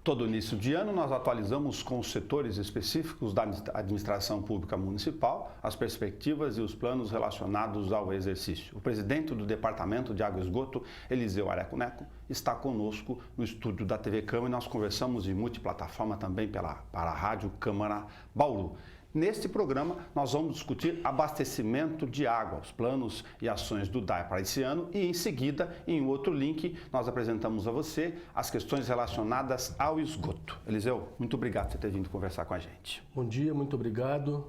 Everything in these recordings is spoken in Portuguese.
Todo início de ano, nós atualizamos com os setores específicos da administração pública municipal as perspectivas e os planos relacionados ao exercício. O presidente do Departamento de Água e Esgoto, Eliseu Areco Neco, está conosco no estúdio da TV Câmara e nós conversamos em multiplataforma também para a Rádio Câmara Bauru. Neste programa, nós vamos discutir abastecimento de água, os planos e ações do DAE para esse ano e, em seguida, em outro link, nós apresentamos a você as questões relacionadas ao esgoto. Eliseu, muito obrigado por você ter vindo conversar com a gente. Bom dia, muito obrigado.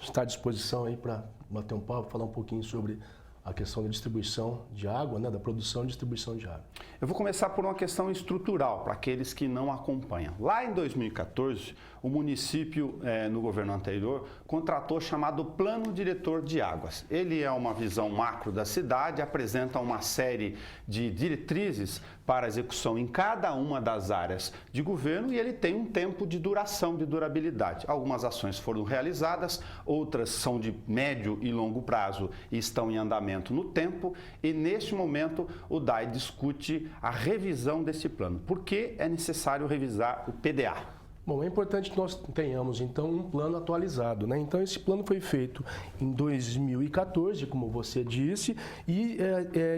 Está à disposição aí para bater um papo, falar um pouquinho sobre a questão da distribuição de água, da produção e distribuição de água. Eu vou começar por uma questão estrutural, para aqueles que não acompanham. Lá em 2014, o município, no governo anterior, contratou o chamado Plano Diretor de Águas. Ele é uma visão macro da cidade, apresenta uma série de diretrizes para execução em cada uma das áreas de governo e ele tem um tempo de duração, de durabilidade. Algumas ações foram realizadas, outras são de médio e longo prazo e estão em andamento no tempo e neste momento o DAE discute a revisão desse plano. Por que é necessário revisar o PDA? Bom, é importante que nós tenhamos, então, um plano atualizado, Então, esse plano foi feito em 2014, como você disse, e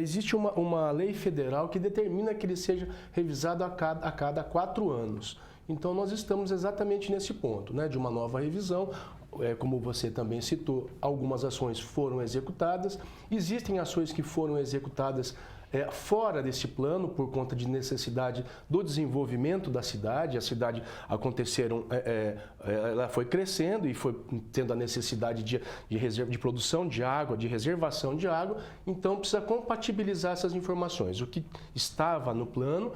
existe uma lei federal que determina que ele seja revisado a cada 4 anos. Então, nós estamos exatamente nesse ponto, de uma nova revisão. Como você também citou, algumas ações foram executadas, existem ações que foram executadas fora desse plano por conta de necessidade do desenvolvimento da cidade. A cidade ela foi crescendo e foi tendo a necessidade de produção de água, de reservação de água, então precisa compatibilizar essas informações, o que estava no plano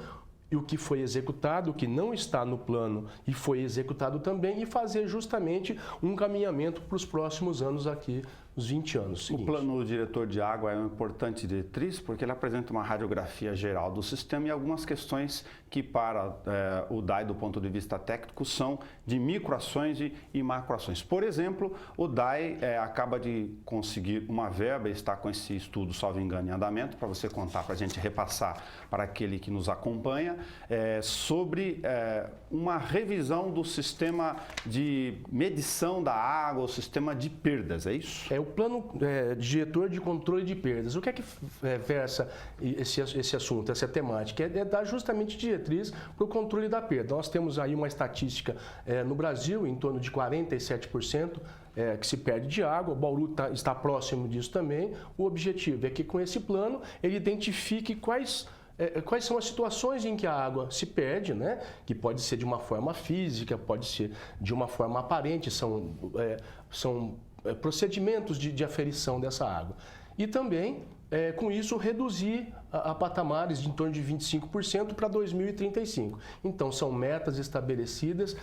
e o que foi executado, o que não está no plano e foi executado também, e fazer justamente um caminhamento para os próximos anos aqui, os 20 anos seguintes. O plano diretor de água é uma importante diretriz porque ele apresenta uma radiografia geral do sistema e algumas questões que para o DAE, do ponto de vista técnico, são de microações e macroações. Por exemplo, o DAE acaba de conseguir uma verba, está com esse estudo, salvo engano, em andamento, para você contar, para a gente repassar para aquele que nos acompanha, sobre uma revisão do sistema de medição da água, o sistema de perdas, é isso? É o plano diretor de controle de perdas. O que é que versa esse assunto, essa temática? É dar justamente diretriz para o controle da perda. Nós temos aí uma estatística no Brasil, em torno de 47%, que se perde de água. O Bauru está próximo disso também. O objetivo é que com esse plano ele identifique quais são as situações em que a água se perde, que pode ser de uma forma física, pode ser de uma forma aparente, são procedimentos de aferição dessa água. E também, com isso, reduzir a patamares de em torno de 25% para 2035. Então, são metas estabelecidas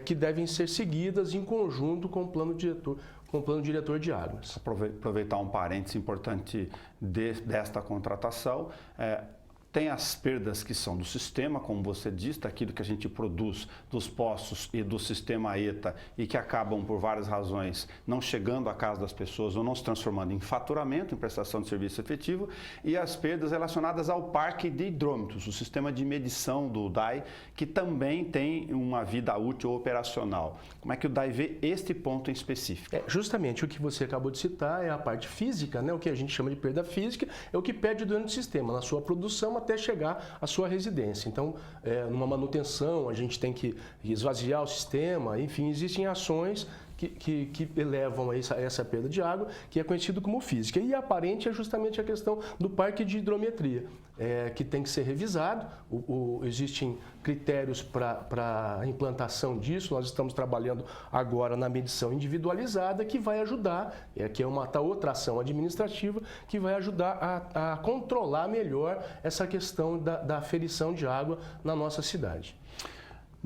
que devem ser seguidas em conjunto com o plano diretor de águas. Aproveitar um parênteses importante desta contratação. Tem as perdas que são do sistema, como você disse, daquilo que a gente produz dos poços e do sistema ETA e que acabam, por várias razões, não chegando à casa das pessoas ou não se transformando em faturamento, em prestação de serviço efetivo, e as perdas relacionadas ao parque de hidrômetros, o sistema de medição do DAE, que também tem uma vida útil operacional. Como é que o DAE vê este ponto em específico? Justamente o que você acabou de citar é a parte física, o que a gente chama de perda física, é o que perde durante o sistema, na sua produção, até chegar à sua residência. Então, numa manutenção, a gente tem que esvaziar o sistema, enfim, existem ações que elevam a essa perda de água, que é conhecido como física. E aparente é justamente a questão do parque de hidrometria, que tem que ser revisado. Existem critérios para a implantação disso. Nós estamos trabalhando agora na medição individualizada, que vai ajudar, que é uma outra ação administrativa, que vai ajudar a controlar melhor essa questão da aferição de água na nossa cidade.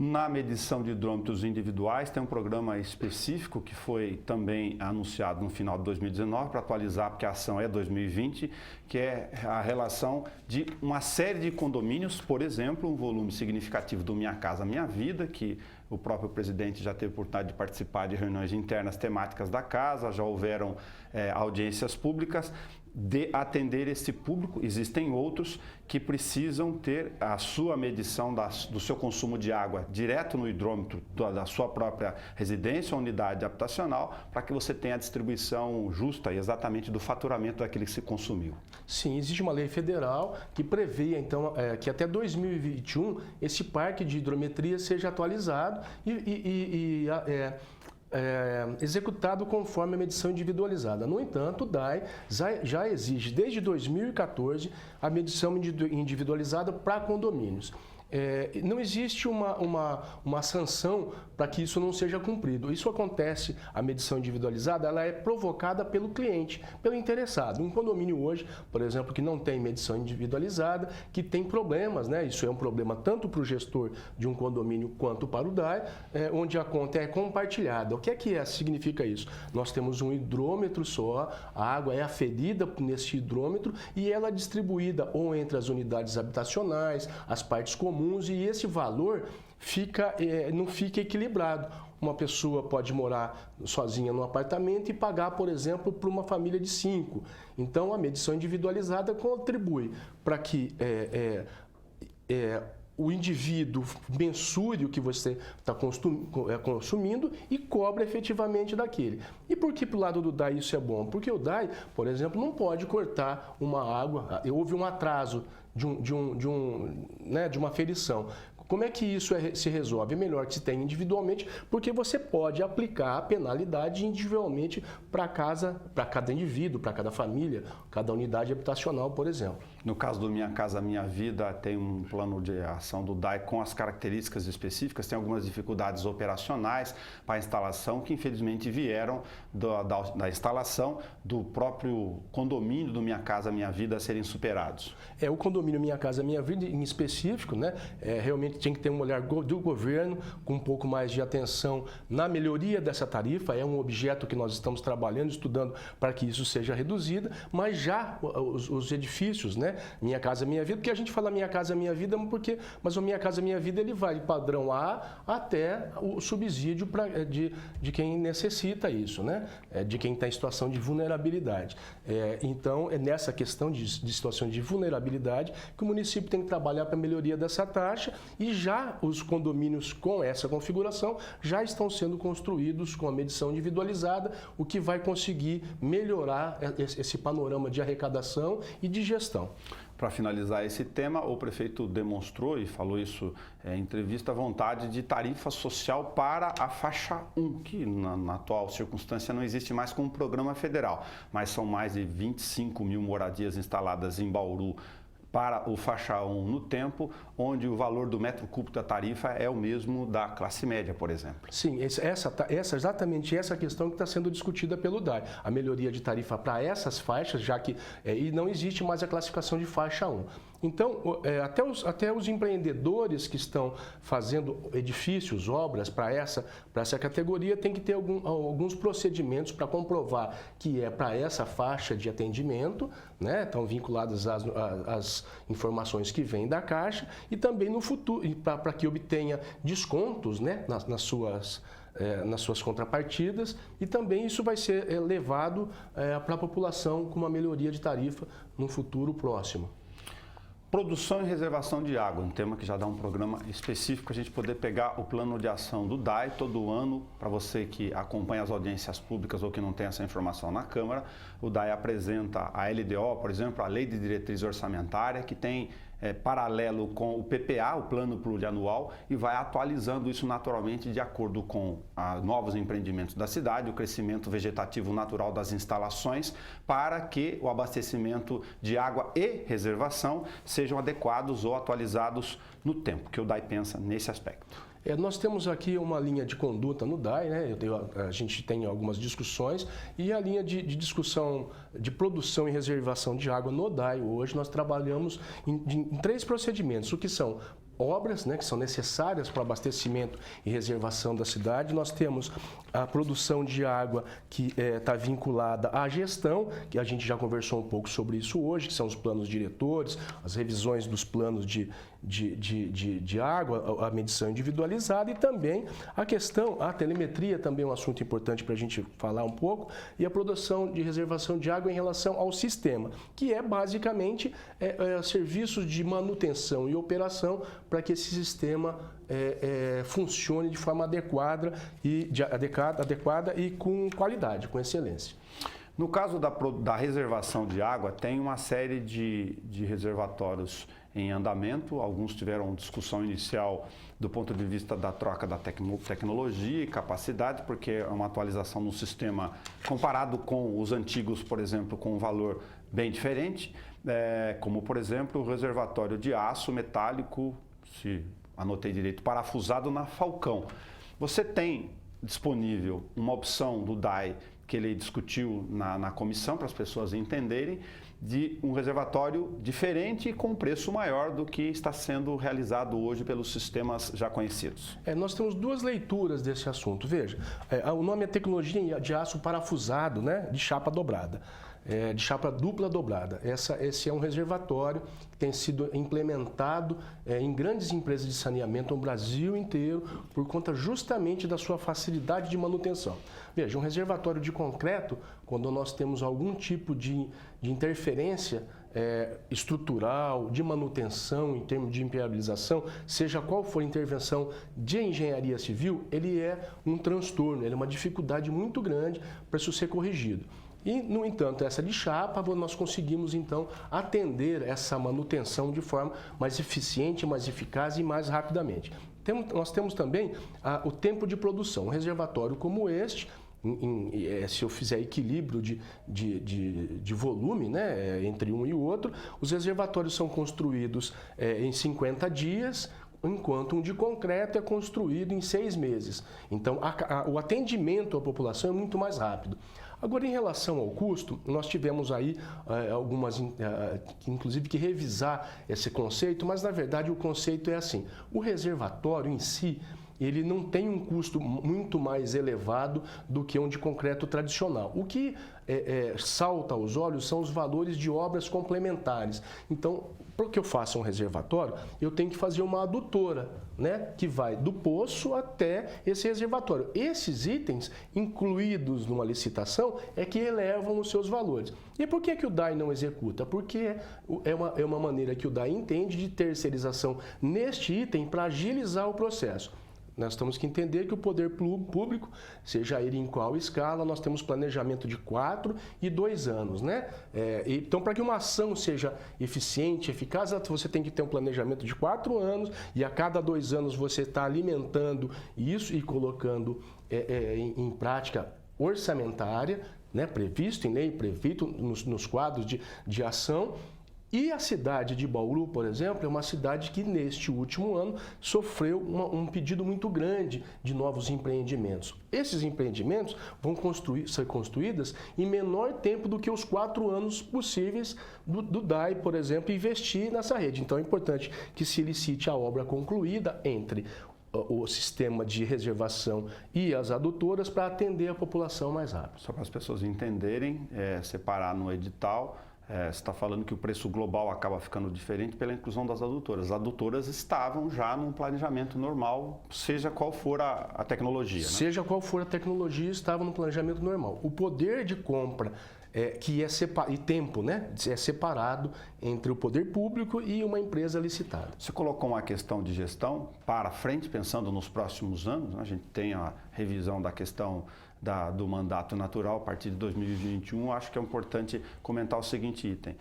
Na medição de hidrômetros individuais, tem um programa específico que foi também anunciado no final de 2019, para atualizar, porque a ação é 2020, que é a relação de uma série de condomínios, por exemplo, um volume significativo do Minha Casa Minha Vida, que o próprio presidente já teve a oportunidade de participar de reuniões internas temáticas da casa, já houveram audiências públicas, de atender esse público. Existem outros que precisam ter a sua medição do seu consumo de água direto no hidrômetro da sua própria residência ou unidade habitacional, para que você tenha a distribuição justa e exatamente do faturamento daquele que se consumiu. Sim, existe uma lei federal que prevê, então, que até 2021 esse parque de hidrometria seja atualizado executado conforme a medição individualizada. No entanto, o DAI já exige, desde 2014, a medição individualizada para condomínios. Não existe uma sanção para que isso não seja cumprido. Isso acontece, a medição individualizada, ela é provocada pelo cliente, pelo interessado. Um condomínio hoje, por exemplo, que não tem medição individualizada, que tem problemas, né? Isso é um problema tanto para o gestor de um condomínio quanto para o DAI, onde a conta é compartilhada. O que significa isso? Nós temos um hidrômetro só, a água é aferida nesse hidrômetro e ela é distribuída ou entre as unidades habitacionais, as partes comuns, e esse valor não fica equilibrado. Uma pessoa pode morar sozinha num apartamento e pagar, por exemplo, para uma família de 5. Então, a medição individualizada contribui para que o indivíduo mensure o que você está consumindo e cobra efetivamente daquele. E por que para o lado do DAI isso é bom? Porque o DAI, por exemplo, não pode cortar uma água, houve um atraso de uma aferição. Como é que isso se resolve? É melhor que se tenha individualmente, porque você pode aplicar a penalidade individualmente para cada indivíduo, para cada família, cada unidade habitacional, por exemplo. No caso do Minha Casa Minha Vida, tem um plano de ação do DAI com as características específicas, tem algumas dificuldades operacionais para a instalação que infelizmente vieram da instalação do próprio condomínio do Minha Casa Minha Vida a serem superados. O condomínio Minha Casa Minha Vida em específico, né, realmente tinha que ter um olhar do governo com um pouco mais de atenção na melhoria dessa tarifa. É um objeto que nós estamos trabalhando, estudando para que isso seja reduzido, mas já os edifícios, né, Minha Casa Minha Vida, porque a gente fala Minha Casa Minha Vida, mas o Minha Casa Minha Vida ele vai de padrão A até o subsídio de quem necessita isso, né, de quem está em situação de vulnerabilidade. Então, é nessa questão de situação de vulnerabilidade que o município tem que trabalhar para a melhoria dessa taxa, e já os condomínios com essa configuração já estão sendo construídos com a medição individualizada, o que vai conseguir melhorar esse panorama de arrecadação e de gestão. Para finalizar esse tema, o prefeito demonstrou, e falou isso em entrevista, a vontade de tarifa social para a faixa 1, que na atual circunstância não existe mais como programa federal, mas são mais de 25 mil moradias instaladas em Bauru para o faixa 1 no tempo, onde o valor do metro cúbico da tarifa é o mesmo da classe média, por exemplo. Sim, exatamente essa questão que está sendo discutida pelo DAI. A melhoria de tarifa para essas faixas, já que e não existe mais a classificação de faixa 1. Então, até os empreendedores que estão fazendo edifícios, obras para essa categoria, tem que ter alguns procedimentos para comprovar que é para essa faixa de atendimento, né? Estão vinculadas às informações que vêm da Caixa, e também no futuro, para que obtenha descontos, né, nas suas contrapartidas, e também isso vai ser levado para a população com uma melhoria de tarifa no futuro próximo. Produção e reservação de água, um tema que já dá um programa específico para a gente poder pegar o plano de ação do DAI todo ano. Para você que acompanha as audiências públicas ou que não tem essa informação na Câmara, o DAI apresenta a LDO, por exemplo, a Lei de Diretriz Orçamentária, que tem paralelo com o PPA, o Plano Plurianual, e vai atualizando isso naturalmente de acordo com novos empreendimentos da cidade, o crescimento vegetativo natural das instalações, para que o abastecimento de água e reservação sejam adequados ou atualizados no tempo, que o DAI pensa nesse aspecto. Nós temos aqui uma linha de conduta no DAI, né? A gente tem algumas discussões, e a linha de discussão de produção e reservação de água no DAI hoje nós trabalhamos em 3 procedimentos, o que são obras, né, que são necessárias para o abastecimento e reservação da cidade. Nós temos a produção de água que está vinculada à gestão, que a gente já conversou um pouco sobre isso hoje, que são os planos diretores, as revisões dos planos de de água, a medição individualizada e também a telemetria também é um assunto importante para a gente falar um pouco, e a produção de reservação de água em relação ao sistema, que é basicamente serviços de manutenção e operação para que esse sistema funcione de forma adequada e com qualidade, com excelência. No caso da reservação de água, tem uma série de reservatórios em andamento. Alguns tiveram discussão inicial do ponto de vista da troca da tecnologia e capacidade, porque é uma atualização no sistema comparado com os antigos, por exemplo, com um valor bem diferente, como, por exemplo, o reservatório de aço metálico, se anotei direito, parafusado na Falcão. Você tem disponível uma opção do DAI que ele discutiu na comissão, para as pessoas entenderem, de um reservatório diferente e com preço maior do que está sendo realizado hoje pelos sistemas já conhecidos. Nós temos duas leituras desse assunto. Veja, o nome é tecnologia de aço parafusado, né, de chapa dobrada. De chapa dupla dobrada. Esse é um reservatório que tem sido implementado em grandes empresas de saneamento no Brasil inteiro por conta justamente da sua facilidade de manutenção. Veja, um reservatório de concreto, quando nós temos algum tipo de interferência estrutural, de manutenção, em termos de impermeabilização, seja qual for a intervenção de engenharia civil, ele é um transtorno, ele é uma dificuldade muito grande para isso ser corrigido. E, no entanto, essa de chapa, nós conseguimos, então, atender essa manutenção de forma mais eficiente, mais eficaz e mais rapidamente. Nós temos também o tempo de produção. Um reservatório como este, se eu fizer equilíbrio de volume, né, entre um e o outro, os reservatórios são construídos em 50 dias, enquanto um de concreto é construído em 6 meses. Então, o atendimento à população é muito mais rápido. Agora, em relação ao custo, nós tivemos aí inclusive, que revisar esse conceito, mas, na verdade, o conceito é assim: o reservatório em si, ele não tem um custo muito mais elevado do que um de concreto tradicional. O que salta aos olhos são os valores de obras complementares. Então, para que eu faça um reservatório, eu tenho que fazer uma adutora, né, que vai do poço até esse reservatório. Esses itens, incluídos numa licitação, é que elevam os seus valores. E por que o DAI não executa? Porque é uma maneira que o DAI entende de terceirização neste item para agilizar o processo. Nós temos que entender que o poder público, seja ele em qual escala, nós temos planejamento de 4 e 2 anos, né? Então, para que uma ação seja eficiente, eficaz, você tem que ter um planejamento de 4 anos e a cada 2 anos você está alimentando isso e colocando em prática orçamentária, né? Previsto em lei, previsto nos quadros de ação. E a cidade de Bauru, por exemplo, é uma cidade que neste último ano sofreu um pedido muito grande de novos empreendimentos. Esses empreendimentos vão ser construídos em menor tempo do que os 4 anos possíveis do DAI, por exemplo, investir nessa rede. Então é importante que se licite a obra concluída entre o sistema de reservação e as adutoras para atender a população mais rápido. Só para as pessoas entenderem, separar no edital. Você está falando que o preço global acaba ficando diferente pela inclusão das adutoras. As adutoras estavam já num planejamento normal, seja qual for a tecnologia. Né? Seja qual for a tecnologia, estava no planejamento normal. O poder de compra e tempo, né, é separado entre o poder público e uma empresa licitada. Você colocou uma questão de gestão para frente, pensando nos próximos anos. Né? A gente tem a revisão da questão do mandato natural a partir de 2021. Acho que é importante comentar o seguinte item.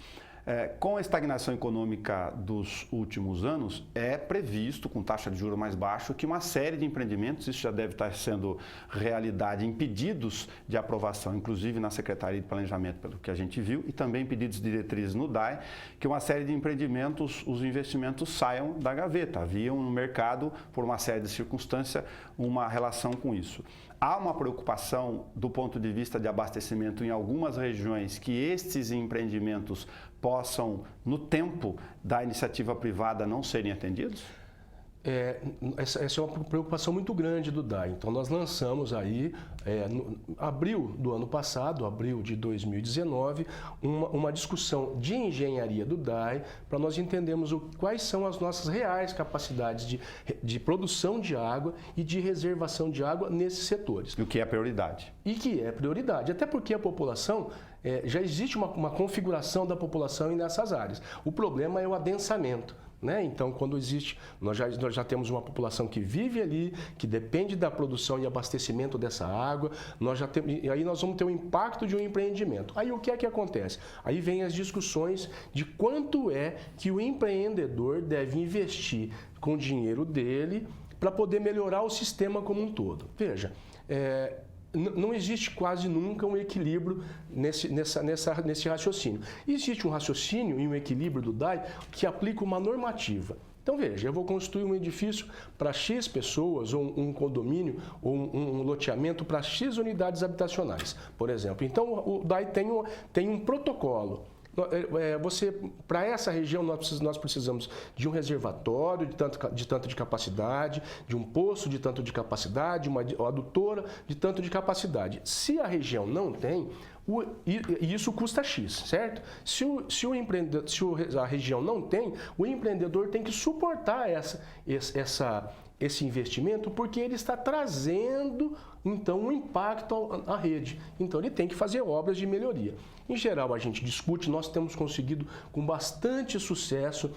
Com a estagnação econômica dos últimos anos, é previsto, com taxa de juros mais baixa, que uma série de empreendimentos, isso já deve estar sendo realidade, em pedidos de aprovação, inclusive na Secretaria de Planejamento, pelo que a gente viu, e também pedidos de diretrizes no DAI, que uma série de empreendimentos, os investimentos saiam da gaveta. Havia no mercado, por uma série de circunstâncias, uma relação com isso. Há uma preocupação do ponto de vista de abastecimento em algumas regiões que estes empreendimentos possam, no tempo da iniciativa privada, não serem atendidos? Essa é uma preocupação muito grande do DAI. Então, nós lançamos aí, no abril do ano passado, abril de 2019, uma discussão de engenharia do DAI para nós entendermos quais são as nossas reais capacidades de produção de água e de reservação de água nesses setores. E o que é prioridade? E que é prioridade, até porque a população, já existe uma configuração da população nessas áreas. O problema é o adensamento. Né? Então, quando existe, nós já temos uma população que vive ali, que depende da produção e abastecimento dessa água, e aí nós vamos ter o impacto de um empreendimento. Aí o que é que acontece? Aí vem as discussões de quanto é que o empreendedor deve investir com o dinheiro dele para poder melhorar o sistema como um todo. Veja, não existe quase nunca um equilíbrio nesse raciocínio. Existe um raciocínio e um equilíbrio do DAI que aplica uma normativa. Então, veja, eu vou construir um edifício para X pessoas, ou um condomínio, ou um loteamento para X unidades habitacionais, por exemplo. Então, o DAI tem um protocolo. Para essa região, nós precisamos de um reservatório de tanto de capacidade, de um poço de tanto de capacidade, uma adutora de tanto de capacidade. Se a região não tem, isso custa X, certo? Se a região não tem, o empreendedor tem que suportar esse investimento, porque ele está trazendo, então, um impacto à rede. Então, ele tem que fazer obras de melhoria. Em geral, a gente discute, nós temos conseguido com bastante sucesso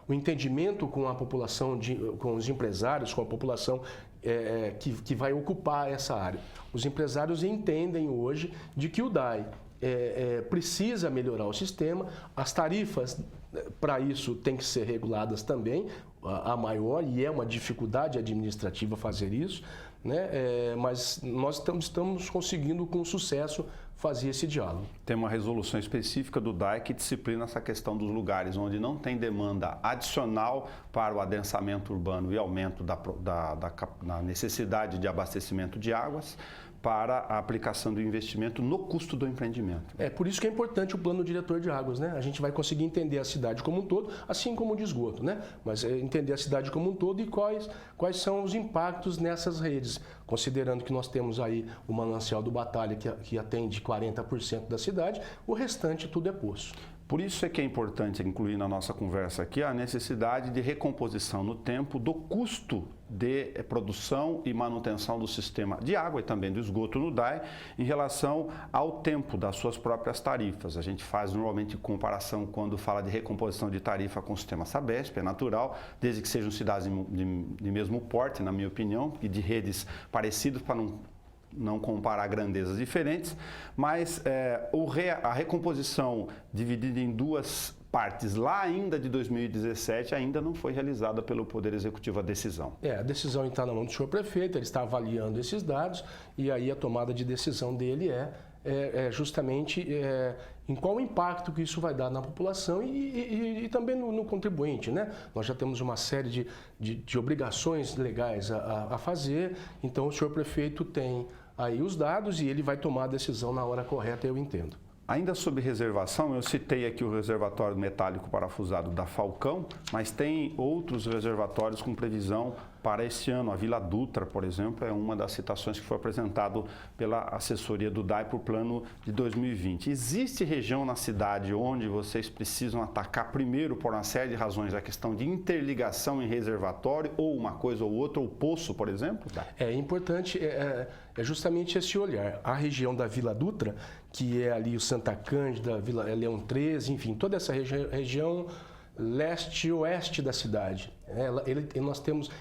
o entendimento com a população, com os empresários, com a população que vai ocupar essa área. Os empresários entendem hoje de que o DAI precisa melhorar o sistema, as tarifas para isso têm que ser reguladas também, a maior, e é uma dificuldade administrativa fazer isso, né? Mas nós estamos conseguindo com sucesso fazer esse diálogo. Tem uma resolução específica do DAI que disciplina essa questão dos lugares onde não tem demanda adicional para o adensamento urbano e aumento da necessidade de abastecimento de águas, para a aplicação do investimento no custo do empreendimento. Por isso que é importante o plano diretor de águas, né? A gente vai conseguir entender a cidade como um todo, assim como o de esgoto, né? Mas entender a cidade como um todo e quais são os impactos nessas redes, considerando que nós temos aí o manancial do Batalha que atende 40% da cidade, o restante tudo é poço. Por isso é que é importante incluir na nossa conversa aqui a necessidade de recomposição no tempo do custo de produção e manutenção do sistema de água e também do esgoto no DAI em relação ao tempo das suas próprias tarifas. A gente faz normalmente comparação quando fala de recomposição de tarifa com o sistema Sabesp, é natural, desde que sejam cidades de mesmo porte, na minha opinião, e de redes parecidas para não comparar grandezas diferentes, mas a recomposição dividida em duas partes lá ainda de 2017 ainda não foi realizada pelo Poder Executivo a decisão. A decisão está na mão do senhor prefeito, ele está avaliando esses dados e aí a tomada de decisão dele justamente em qual impacto que isso vai dar na população e também no contribuinte, né? Nós já temos uma série de obrigações legais a fazer, então o senhor prefeito tem aí os dados e ele vai tomar a decisão na hora correta, eu entendo. Ainda sobre reservação, eu citei aqui o reservatório metálico parafusado da Falcão, mas tem outros reservatórios com previsão para esse ano. A Vila Dutra, por exemplo, é uma das citações que foi apresentado pela assessoria do DAI para o plano de 2020. Existe região na cidade onde vocês precisam atacar primeiro, por uma série de razões, a questão de interligação em reservatório, ou uma coisa ou outra, ou poço, por exemplo? É importante, justamente esse olhar. A região da Vila Dutra, que é ali o Santa Cândida, Vila Leão 13, enfim, toda essa região leste e oeste da cidade.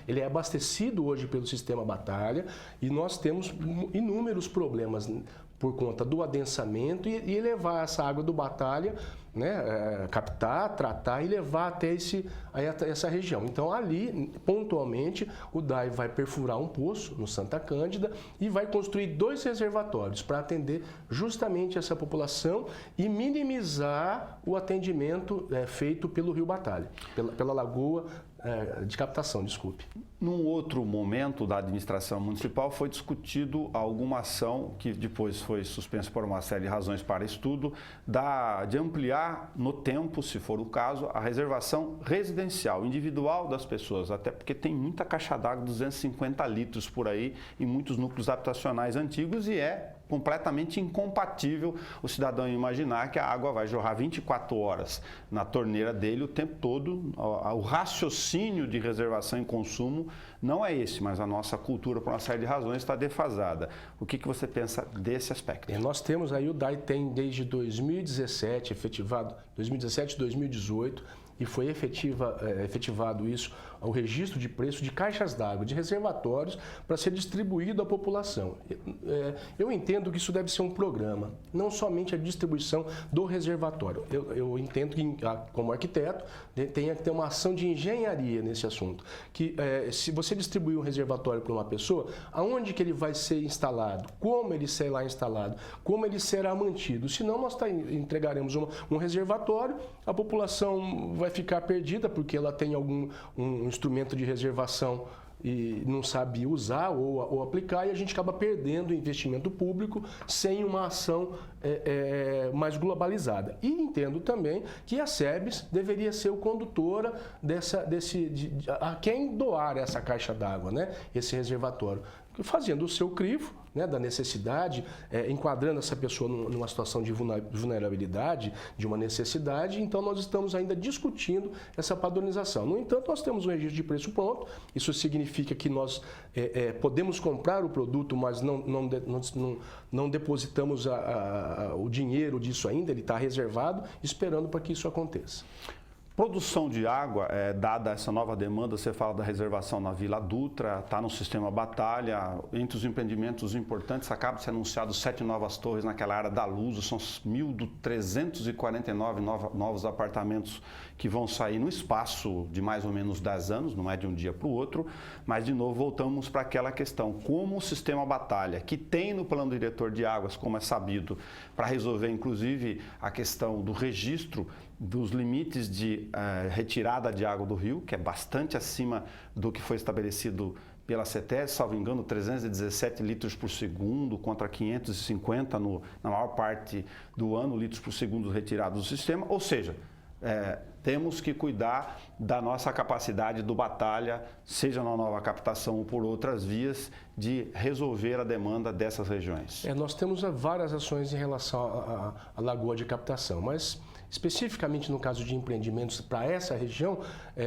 Ele é abastecido hoje pelo sistema Batalha e nós temos inúmeros problemas por conta do adensamento e levar essa água do Batalha, né, captar, tratar e levar até essa região. Então, ali, pontualmente, o DAI vai perfurar um poço no Santa Cândida e vai construir 2 reservatórios para atender justamente essa população e minimizar o atendimento feito pelo Rio Batalha, pela lagoa de captação, desculpe. Num outro momento da administração municipal foi discutido alguma ação que depois foi suspensa por uma série de razões para estudo, de ampliar no tempo, se for o caso, a reservação residencial, individual das pessoas, até porque tem muita caixa d'água, 250 litros por aí, em muitos núcleos habitacionais antigos e é completamente incompatível o cidadão imaginar que a água vai jorrar 24 horas na torneira dele o tempo todo. O raciocínio de reservação e consumo não é esse, mas a nossa cultura, por uma série de razões, está defasada. O que você pensa desse aspecto? Nós temos aí, o DAI tem desde 2017, efetivado 2017, 2018, e foi efetivado isso, o registro de preço de caixas d'água, de reservatórios, para ser distribuído à população. Eu entendo que isso deve ser um programa, não somente a distribuição do reservatório. Eu entendo que, como arquiteto, tem que ter uma ação de engenharia nesse assunto. Que se você distribuir um reservatório para uma pessoa, aonde que ele vai ser instalado, como ele será instalado, como ele será mantido. Senão nós entregaremos um reservatório, a população vai ficar perdida porque ela tem algum instrumento de reservação e não sabe usar ou aplicar, e a gente acaba perdendo o investimento público sem uma ação mais globalizada. E entendo também que a SEBS deveria ser o condutora a quem doar essa caixa d'água, né? Esse reservatório, fazendo o seu crivo, né, da necessidade, enquadrando essa pessoa numa situação de vulnerabilidade, de uma necessidade. Então nós estamos ainda discutindo essa padronização. No entanto, nós temos um registro de preço pronto. Isso significa que nós podemos comprar o produto, mas não depositamos o dinheiro disso ainda, ele está reservado, esperando para que isso aconteça. Produção de água, dada essa nova demanda, você fala da reservação na Vila Dutra, está no sistema Batalha. Entre os empreendimentos importantes, acaba de ser anunciado 7 novas torres naquela área da Luz, são 1.349 novos apartamentos que vão sair no espaço de mais ou menos 10 anos, não é de um dia para o outro, mas de novo voltamos para aquela questão, como o sistema Batalha, que tem no plano diretor de águas, como é sabido, para resolver inclusive a questão do registro dos limites de retirada de água do rio, que é bastante acima do que foi estabelecido pela CETES, salvo engano, 317 litros por segundo contra 550 na maior parte do ano, litros por segundo retirados do sistema. Ou seja, temos que cuidar da nossa capacidade do Batalha, seja na nova captação ou por outras vias, de resolver a demanda dessas regiões. Nós temos várias ações em relação à lagoa de captação, mas especificamente no caso de empreendimentos para essa região,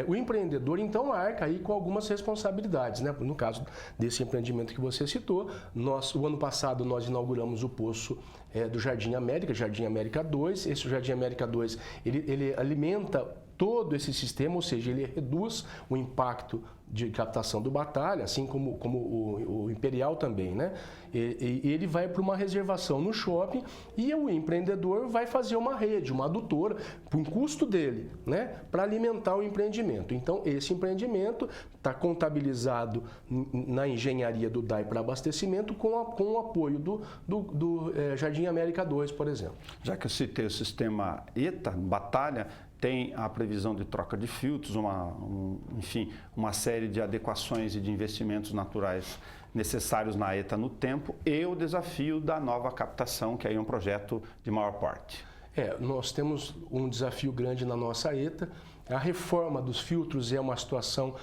o empreendedor então arca aí com algumas responsabilidades, né? No caso desse empreendimento que você citou, o ano passado nós inauguramos o poço do Jardim América 2. Esse Jardim América 2, ele alimenta todo esse sistema, ou seja, ele reduz o impacto de captação do Batalha, assim como o Imperial também, né? E ele vai para uma reservação no shopping e o empreendedor vai fazer uma rede, uma adutora, por um custo dele, né? Para alimentar o empreendimento. Então, esse empreendimento está contabilizado na engenharia do DAI para abastecimento com o apoio do Jardim América 2, por exemplo. Já que eu citei o sistema ETA, Batalha, tem a previsão de troca de filtros, enfim, uma série de adequações e de investimentos naturais necessários na ETA no tempo e o desafio da nova captação, que aí é um projeto de maior porte. Nós temos um desafio grande na nossa ETA. A reforma dos filtros é uma situação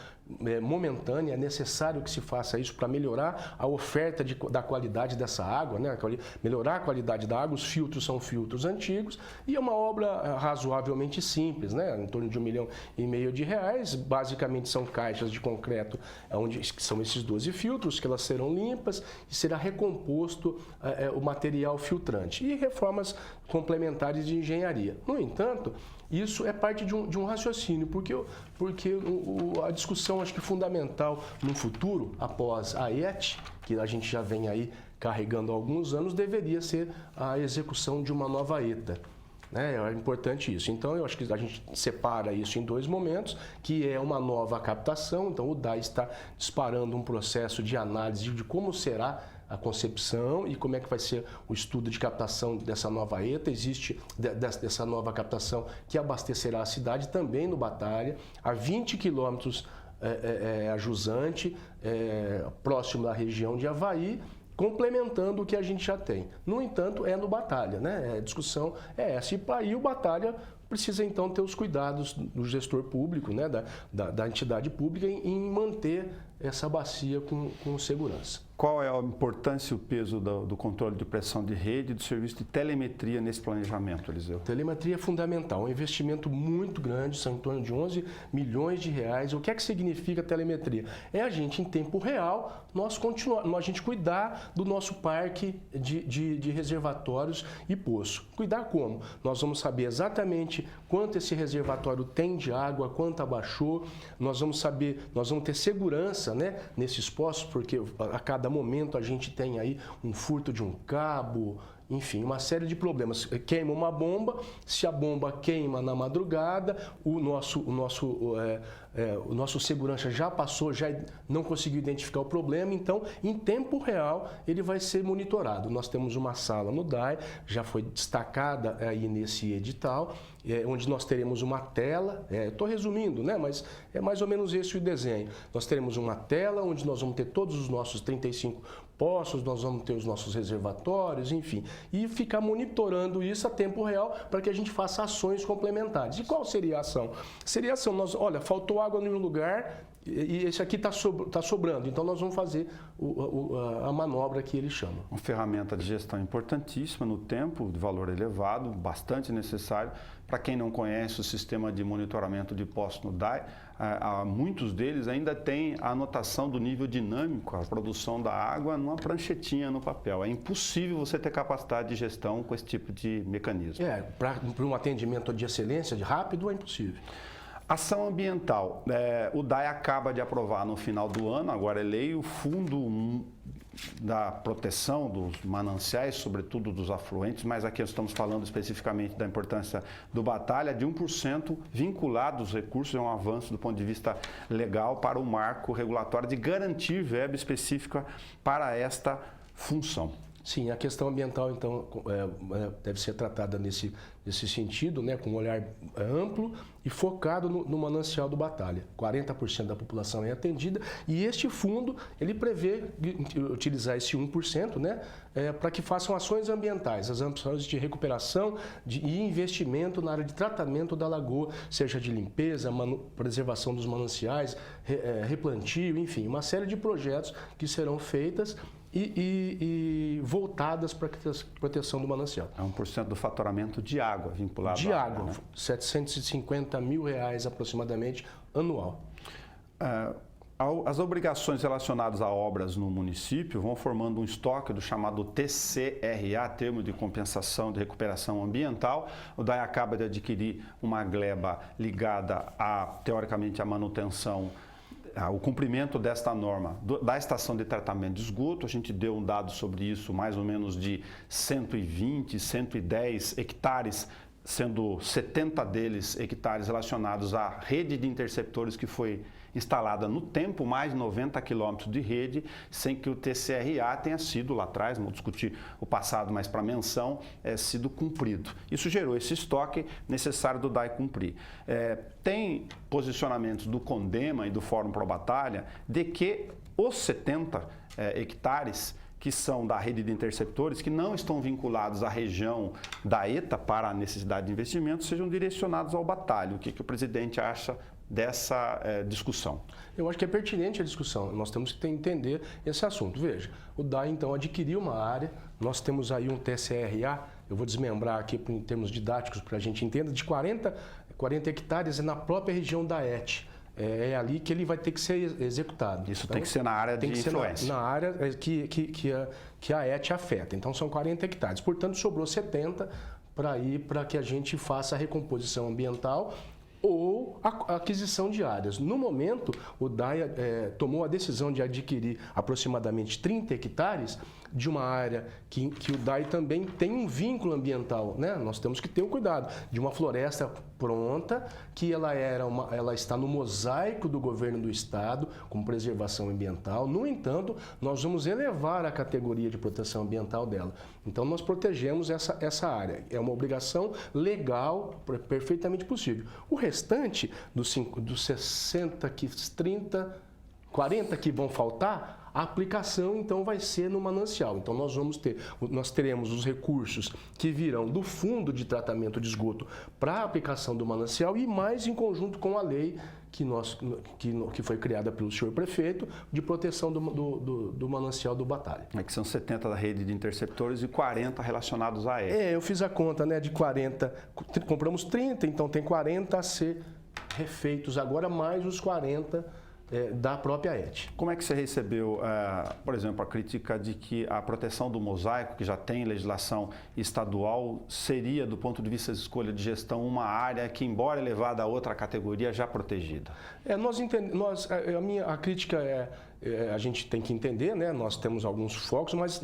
momentânea, é necessário que se faça isso para melhorar a oferta da qualidade dessa água, né? Melhorar a qualidade da água. Os filtros são filtros antigos e é uma obra razoavelmente simples, né? Em torno de R$1,5 milhão. Basicamente são caixas de concreto, onde são esses 12 filtros, que elas serão limpas e será recomposto o material filtrante. E reformas complementares de engenharia. No entanto, isso é parte de um raciocínio, porque a discussão, acho que fundamental no futuro, após a ET, que a gente já vem aí carregando há alguns anos, deveria ser a execução de uma nova ETA. É importante isso. Então, eu acho que a gente separa isso em 2 momentos, que é uma nova captação. Então, o DAI está disparando um processo de análise de como será a concepção e como é que vai ser o estudo de captação dessa nova ETA. Existe dessa nova captação que abastecerá a cidade também no Batalha, a 20 quilômetros a jusante, próximo da região de Avaí, complementando o que a gente já tem. No entanto, é no Batalha, né? A discussão é essa. E aí o Batalha precisa, então, ter os cuidados do gestor público, né? da entidade pública, em manter essa bacia com segurança. Qual é a importância e o peso do controle de pressão de rede e do serviço de telemetria nesse planejamento, Eliseu? Telemetria é fundamental, um investimento muito grande, são em torno de 11 milhões de reais. O que é que significa telemetria? É a gente, em tempo real, a gente cuidar do nosso parque de reservatórios e poço. Cuidar como? Nós vamos saber exatamente quanto esse reservatório tem de água, quanto abaixou, nós vamos ter segurança, né, nesses poços, porque a cada momento a gente tem aí um furto de um cabo, enfim, uma série de problemas. Queima uma bomba, se a bomba queima na madrugada, o nosso segurança já passou, já não conseguiu identificar o problema, então, em tempo real, ele vai ser monitorado. Nós temos uma sala no DAI, já foi destacada aí nesse edital, onde nós teremos uma tela, estou resumindo, né, mas é mais ou menos esse o desenho. Nós teremos uma tela onde nós vamos ter todos os nossos 35 poços, nós vamos ter os nossos reservatórios, enfim, e ficar monitorando isso a tempo real para que a gente faça ações complementares. E qual seria a ação? Seria a ação, olha, faltou água em um lugar e esse aqui está sobrando, então nós vamos fazer a manobra que ele chama. Uma ferramenta de gestão importantíssima no tempo, de valor elevado, bastante necessário. Para quem não conhece o sistema de monitoramento de poços no DAI, muitos deles ainda têm a anotação do nível dinâmico, a produção da água, numa pranchetinha no papel. É impossível você ter capacidade de gestão com esse tipo de mecanismo. Para um atendimento de excelência, de rápido, é impossível. Ação ambiental. O DAI acaba de aprovar no final do ano, agora é lei, o Fundo da Proteção dos Mananciais, sobretudo dos afluentes, mas aqui estamos falando especificamente da importância do Batalha, de 1% vinculado aos recursos, é um avanço do ponto de vista legal para o marco regulatório de garantir verba específica para esta função. Sim, a questão ambiental, então, deve ser tratada nesse sentido, né, com um olhar amplo e focado no manancial do Batalha. 40% da população é atendida e este fundo, ele prevê utilizar esse 1%, né, para que façam ações ambientais, as ações de recuperação e investimento na área de tratamento da lagoa, seja de limpeza, preservação dos mananciais, replantio, enfim, uma série de projetos que serão feitas e voltadas para a proteção do manancial. É 1% do faturamento de água vinculado à água, né? 750 mil reais aproximadamente anual. As obrigações relacionadas a obras no município vão formando um estoque do chamado TCRA, Termo de Compensação de Recuperação Ambiental. O DAI acaba de adquirir uma gleba ligada teoricamente, à manutenção, o cumprimento desta norma da estação de tratamento de esgoto. A gente deu um dado sobre isso, mais ou menos de 120, 110 hectares, sendo 70 deles hectares relacionados à rede de interceptores que foi instalada no tempo, mais de 90 quilômetros de rede, sem que o TCRA tenha sido lá atrás, vamos discutir o passado, mas para menção, sido cumprido. Isso gerou esse estoque necessário do DAI cumprir. Tem posicionamentos do CONDEMA e do Fórum Pro Batalha de que os 70 hectares que são da rede de interceptores, que não estão vinculados à região da ETA para a necessidade de investimento, sejam direcionados ao Batalha. O que o presidente acha dessa discussão? Eu acho que é pertinente a discussão, nós temos que entender esse assunto. Veja, o DAI então adquiriu uma área, nós temos aí um TCRA, eu vou desmembrar aqui em termos didáticos para a gente entender, de 40 hectares na própria região da ET. É ali que ele vai ter que ser executado. Isso então, tem que ser na área de influência. Na área que a ET afeta. Então são 40 hectares. Portanto, sobrou 70 para que a gente faça a recomposição ambiental ou a aquisição de áreas. No momento, o DAI tomou a decisão de adquirir aproximadamente 30 hectares de uma área que o DAI também tem um vínculo ambiental, né? Nós temos que ter o cuidado de uma floresta pronta, que ela está no mosaico do governo do estado, com preservação ambiental. No entanto, nós vamos elevar a categoria de proteção ambiental dela. Então, nós protegemos essa área. É uma obrigação legal, perfeitamente possível. O restante, dos 60, 40 que vão faltar, a aplicação, então, vai ser no manancial. Então, nós teremos os recursos que virão do Fundo de Tratamento de Esgoto para a aplicação do manancial e mais em conjunto com a lei que foi criada pelo senhor prefeito de proteção do manancial do Batalha. É que são 70 da rede de interceptores e 40 relacionados a ele. Eu fiz a conta, né, de 40, compramos 30, então tem 40 a ser refeitos agora, mais os 40 da própria ET. Como é que você recebeu, por exemplo, a crítica de que a proteção do mosaico, que já tem legislação estadual, seria, do ponto de vista de escolha de gestão, uma área que, embora elevada a outra categoria, já protegida? A crítica a gente tem que entender, né? Nós temos alguns focos, mas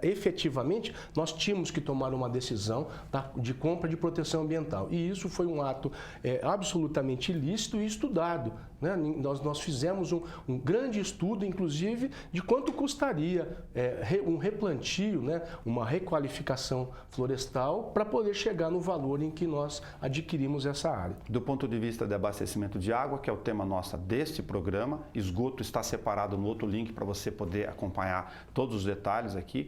efetivamente nós tínhamos que tomar uma decisão de compra de proteção ambiental. E isso foi um ato absolutamente ilícito e estudado, né? Nós fizemos um grande estudo, inclusive, de quanto custaria um replantio, né? Uma requalificação florestal para poder chegar no valor em que nós adquirimos essa área. Do ponto de vista de abastecimento de água, que é o tema nosso deste programa, esgoto está separado no outro link para você poder acompanhar todos os detalhes aqui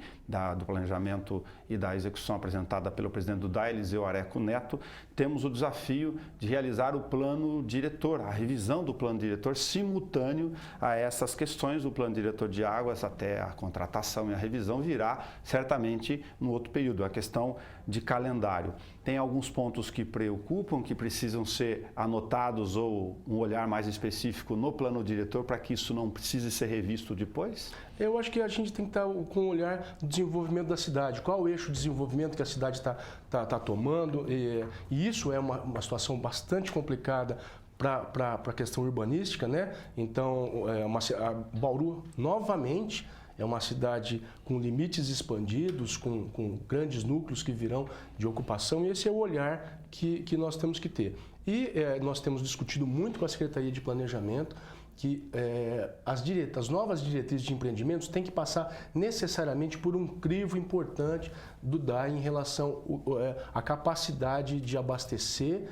do planejamento e da execução apresentada pelo presidente do DAI, Eliseu Areco Neto. Temos o desafio de realizar o plano diretor, a revisão do plano diretor simultâneo a essas questões do plano diretor de águas, até a contratação e a revisão virá certamente no outro período, a questão de calendário. Tem alguns pontos que preocupam, que precisam ser anotados ou um olhar mais específico no plano diretor para que isso não precise ser revisto depois? Eu acho que a gente tem que estar com o olhar do desenvolvimento da cidade. Qual o eixo de desenvolvimento que a cidade está tomando? E isso é uma situação bastante complicada para a questão urbanística, né? Então, Bauru, novamente, é uma cidade com limites expandidos, com grandes núcleos que virão de ocupação, e esse é o olhar que nós temos que ter. E nós temos discutido muito com a Secretaria de Planejamento que as novas diretrizes de empreendimentos têm que passar necessariamente por um crivo importante do DAI em relação à capacidade de abastecer,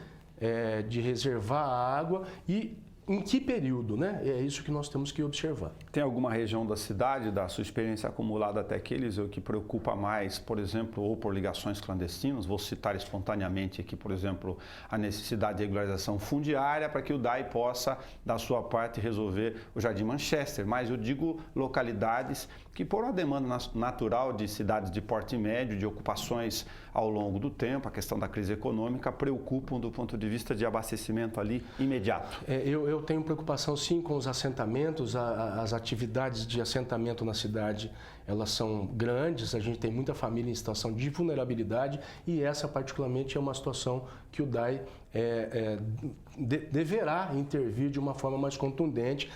de reservar a água e em que período, né? É isso que nós temos que observar. Tem alguma região da cidade, da sua experiência acumulada até aqui, Eliseu, que preocupa mais, por exemplo, ou por ligações clandestinas? Vou citar espontaneamente aqui, por exemplo, a necessidade de regularização fundiária para que o DAI possa, da sua parte, resolver o Jardim Manchester. Mas eu digo localidades que, por uma demanda natural de cidades de porte médio, de ocupações ao longo do tempo, a questão da crise econômica, preocupam do ponto de vista de abastecimento ali imediato. Eu tenho preocupação, sim, com os assentamentos, as atividades de assentamento na cidade, elas são grandes, a gente tem muita família em situação de vulnerabilidade e essa, particularmente, é uma situação que o DAI deverá intervir de uma forma mais contundente,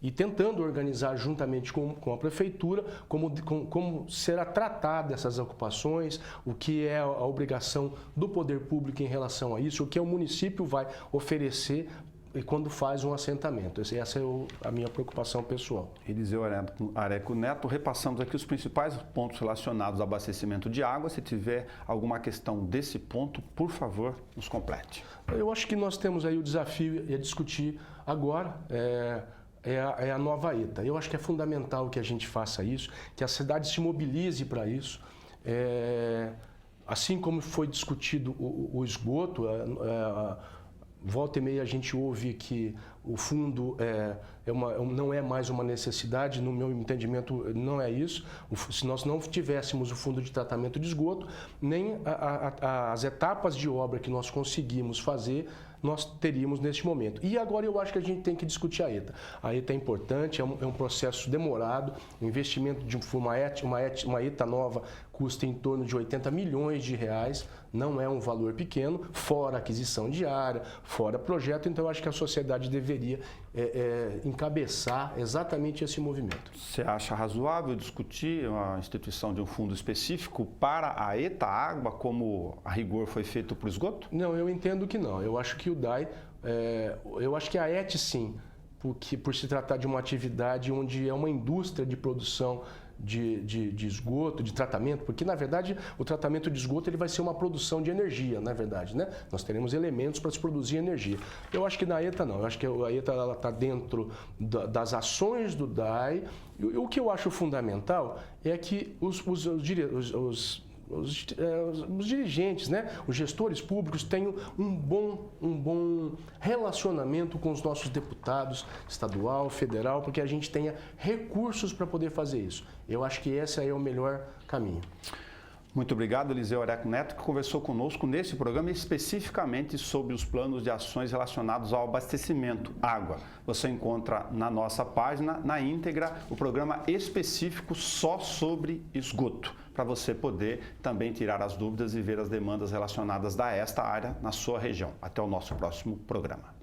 e tentando organizar juntamente com a prefeitura como será tratada essas ocupações, o que é a obrigação do poder público em relação a isso, o que o município vai oferecer quando faz um assentamento. Essa é a minha preocupação pessoal. Eliseu Areco Neto, repassamos aqui os principais pontos relacionados ao abastecimento de água. Se tiver alguma questão desse ponto, por favor, nos complete. Eu acho que nós temos aí o desafio a discutir agora, é a nova ETA. Eu acho que é fundamental que a gente faça isso, que a cidade se mobilize para isso. Assim como foi discutido o esgoto, volta e meia a gente ouve que o fundo não é mais uma necessidade, no meu entendimento não é isso. Se nós não tivéssemos o fundo de tratamento de esgoto, nem as etapas de obra que nós conseguimos fazer, nós teríamos neste momento. E agora eu acho que a gente tem que discutir a ETA. A ETA é importante, é um processo demorado, o investimento de uma ETA nova custa em torno de 80 milhões de reais, não é um valor pequeno, fora aquisição de área, fora projeto, então eu acho que a sociedade deveria encabeçar exatamente esse movimento. Você acha razoável discutir a instituição de um fundo específico para a ETA Água, como a rigor foi feito para o esgoto? Não, eu entendo que não. Eu acho que o DAI, eu acho que a ET sim, porque por se tratar de uma atividade onde é uma indústria de produção de esgoto, de tratamento, porque na verdade o tratamento de esgoto ele vai ser uma produção de energia, na verdade, né? Nós teremos elementos para se produzir energia. Eu acho que na ETA não, eu acho que a ETA está dentro das ações do DAI. O que eu acho fundamental é que os dirigentes, né, os gestores públicos tenham um bom relacionamento com os nossos deputados estadual, federal, porque a gente tenha recursos para poder fazer isso. Eu acho que esse aí é o melhor caminho. Muito obrigado, Eliseu Areco Neto, que conversou conosco nesse programa especificamente sobre os planos de ações relacionados ao abastecimento, água. Você encontra na nossa página, na íntegra, o programa específico só sobre esgoto, para você poder também tirar as dúvidas e ver as demandas relacionadas a esta área na sua região. Até o nosso próximo programa.